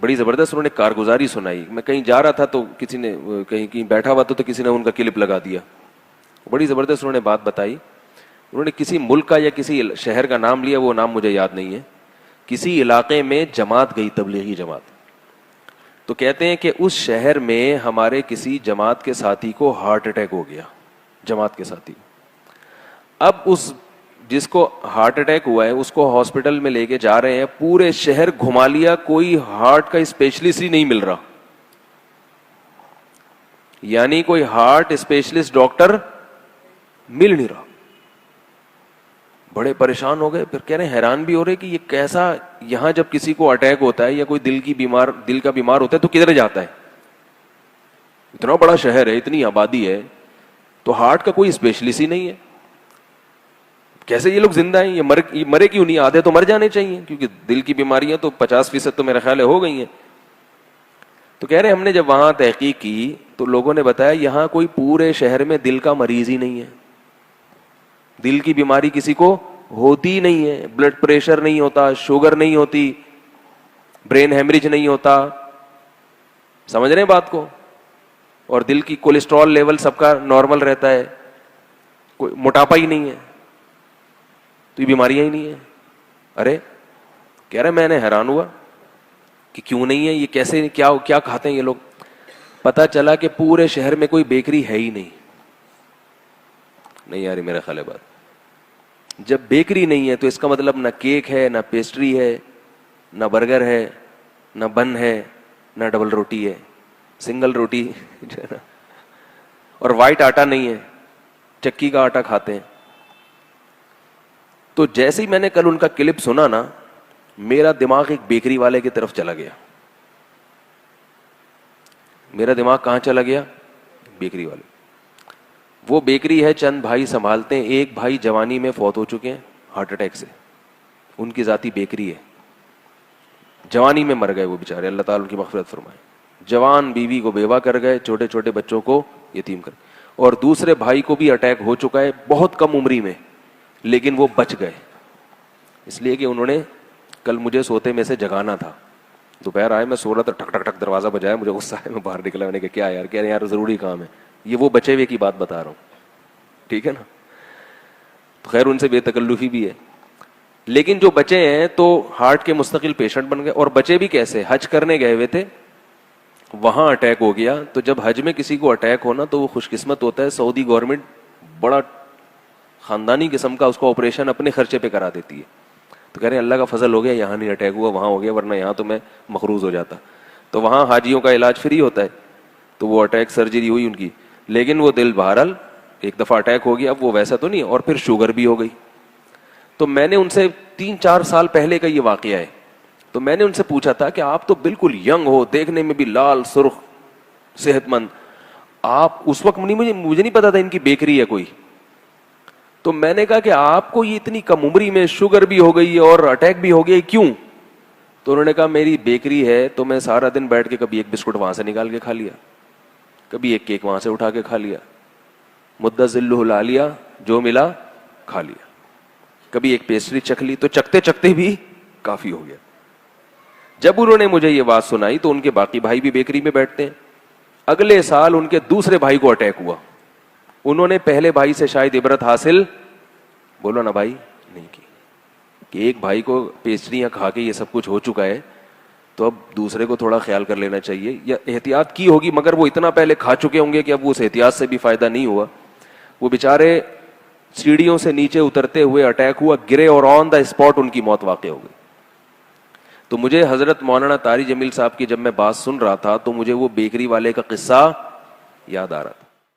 بڑی زبردست انہوں نے کارگزاری سنائی. میں کہیں جا رہا تھا تو کسی نے کہیں بیٹھا ہوا تو کسی نے ان کا کلپ لگا دیا. بڑی زبردست انہوں نے بات بتائی. انہوں نے کسی ملک کا یا کسی شہر کا نام لیا, وہ نام مجھے یاد نہیں ہے. کسی علاقے میں جماعت گئی, تبلیغی جماعت. تو کہتے ہیں کہ اس شہر میں ہمارے کسی جماعت کے ساتھی کو ہارٹ اٹیک ہو گیا, جماعت کے ساتھی. اب اس جس کو ہارٹ اٹیک ہوا ہے اس کو ہاسپٹل میں لے کے جا رہے ہیں, پورے شہر گھما لیا, کوئی ہارٹ کا اسپیشلسٹ ہی نہیں مل رہا. یعنی کوئی ہارٹ اسپیشلسٹ ڈاکٹر مل نہیں رہا. بڑے پریشان ہو گئے. پھر کہہ رہے ہیں حیران بھی ہو رہے کہ یہ کیسا, یہاں جب کسی کو اٹیک ہوتا ہے یا کوئی دل کا بیمار ہوتا ہے تو کدھر جاتا ہے؟ اتنا بڑا شہر ہے, اتنی آبادی ہے, تو ہارٹ کا کوئی اسپیشلسٹ ہی نہیں ہے. کیسے یہ لوگ زندہ ہیں؟ یہ مرے کیوں نہیں؟ آدھے تو مر جانے چاہیے, کیونکہ دل کی بیماریاں تو 50% تو میرا خیال ہے ہو گئی ہیں. تو کہہ رہے ہیں ہم نے جب وہاں تحقیق کی تو لوگوں نے بتایا یہاں کوئی پورے شہر میں دل کا مریض ہی نہیں ہے. دل کی بیماری کسی کو ہوتی نہیں ہے, بلڈ پریشر نہیں ہوتا, شوگر نہیں ہوتی, برین ہیمریج نہیں ہوتا. سمجھ رہے ہیں بات کو؟ اور دل کی کولیسٹرول لیول سب کا نارمل رہتا ہے, کوئی موٹاپا ہی نہیں ہے, تو یہ بیماریاں ہی نہیں ہیں. ارے کہہ رہے میں نے حیران ہوا کہ کیوں نہیں ہے, یہ کیسے, کیا کھاتے ہیں یہ لوگ. پتا چلا کہ پورے شہر میں کوئی بیکری ہے ہی نہیں. نہیں یار میرا خیال ہے بات, جب بیکری نہیں ہے تو اس کا مطلب نہ کیک ہے, نہ پیسٹری ہے, نہ برگر ہے, نہ بن ہے, نہ ڈبل روٹی ہے, سنگل روٹی جو ہے نا, اور وائٹ آٹا نہیں ہے, چکی کا آٹا کھاتے ہیں. تو جیسے ہی میں نے کل ان کا کلپ سنا نا, میرا دماغ ایک بیکری والے کی طرف چلا گیا. میرا دماغ کہاں چلا گیا؟ بیکری والے. وہ بیکری ہے, چند بھائی سنبھالتے ہیں, ایک بھائی جوانی میں فوت ہو چکے ہیں ہارٹ اٹیک سے, ان کی ذاتی بیکری ہے, جوانی میں مر گئے وہ بیچارے, اللہ تعالیٰ ان کی مغفرت فرمائے. جوان بیوی کو بیوہ کر گئے, چھوٹے چھوٹے بچوں کو یتیم کر. اور دوسرے بھائی کو بھی اٹیک ہو چکا ہے بہت کم عمری میں, لیکن وہ بچ گئے اس لیے کہ انہوں نے کل مجھے سوتے میں سے جگانا تھا. دوپہر آئے, میں سو رہا تھا, ٹھک ٹھک ٹھک دروازہ بجایا, مجھے غصہ آیا, میں باہر نکلا, میں نے کہا کیا یار؟ کہہ رہے یار ضروری کام ہے. یہ وہ بچے ہوئے کی بات بتا رہا ہوں, ٹھیک ہے نا. تو خیر ان سے بے تکلفی بھی ہے, لیکن جو بچے ہیں تو ہارٹ کے مستقل پیشنٹ بن گئے. اور بچے بھی کیسے؟ حج کرنے گئے ہوئے تھے, وہاں اٹیک ہو گیا. تو جب حج میں کسی کو اٹیک ہونا تو وہ خوش قسمت ہوتا ہے, سعودی گورنمنٹ بڑا خاندانی قسم کا اس کو آپریشن اپنے خرچے پہ کرا دیتی ہے. تو کہہ رہے ہیں اللہ کا فضل ہو گیا, یہاں نہیں اٹیک ہوا, وہاں ہو گیا, ورنہ یہاں تو میں مقروض ہو جاتا. تو وہاں حاجیوں کا علاج فری ہوتا ہے, تو وہ اٹیک سرجری ہوئی ان کی, لیکن وہ دل بہرحال ایک دفعہ اٹیک ہو گیا, اب وہ ویسا تو نہیں, اور پھر شوگر بھی ہو گئی. تو میں نے ان سے 3-4 سال پہلے کا یہ واقعہ ہے, تو میں نے ان سے پوچھا تھا کہ آپ تو بالکل ینگ ہو, دیکھنے میں بھی لال سرخ صحت مند, آپ اس وقت مجھے نہیں پتا تھا ان کی بیکری ہے کوئی. تو میں نے کہا کہ آپ کو یہ اتنی کم عمری میں شوگر بھی ہو گئی اور اٹیک بھی ہو گیا, کیوں؟ تو انہوں نے کہا میری بیکری ہے, تو میں سارا دن بیٹھ کے کبھی ایک بسکٹ وہاں سے نکال کے کھا لیا, کبھی ایک کیک وہاں سے اٹھا کے کھا لیا, مدہ ذلہ لا لیا, جو ملا کھا لیا, کبھی ایک پیسٹری چکھ لی, تو چکتے چکتے بھی کافی ہو گیا. جب انہوں نے مجھے یہ بات سنائی تو ان کے باقی بھائی بھی بیکری میں بیٹھتے ہیں. اگلے سال ان کے دوسرے بھائی کو اٹیک ہوا. انہوں نے پہلے بھائی سے شاید عبرت حاصل, بولو نا بھائی, نہیں کی, کہ ایک بھائی کو پیسٹریاں کھا کے یہ سب کچھ ہو چکا ہے, تو اب دوسرے کو تھوڑا خیال کر لینا چاہیے, یا احتیاط کی ہوگی, مگر وہ اتنا پہلے کھا چکے ہوں گے کہ اب اس احتیاط سے بھی فائدہ نہیں ہوا. وہ بیچارے سیڑھیوں سے نیچے اترتے ہوئے اٹیک ہوا, گرے, اور آن دا اسپاٹ ان کی موت واقع ہو گئی. تو مجھے حضرت مولانا طاری جمیل صاحب کی جب میں بات سن رہا تھا تو مجھے وہ بیکری والے کا قصہ یاد آ رہا تھا.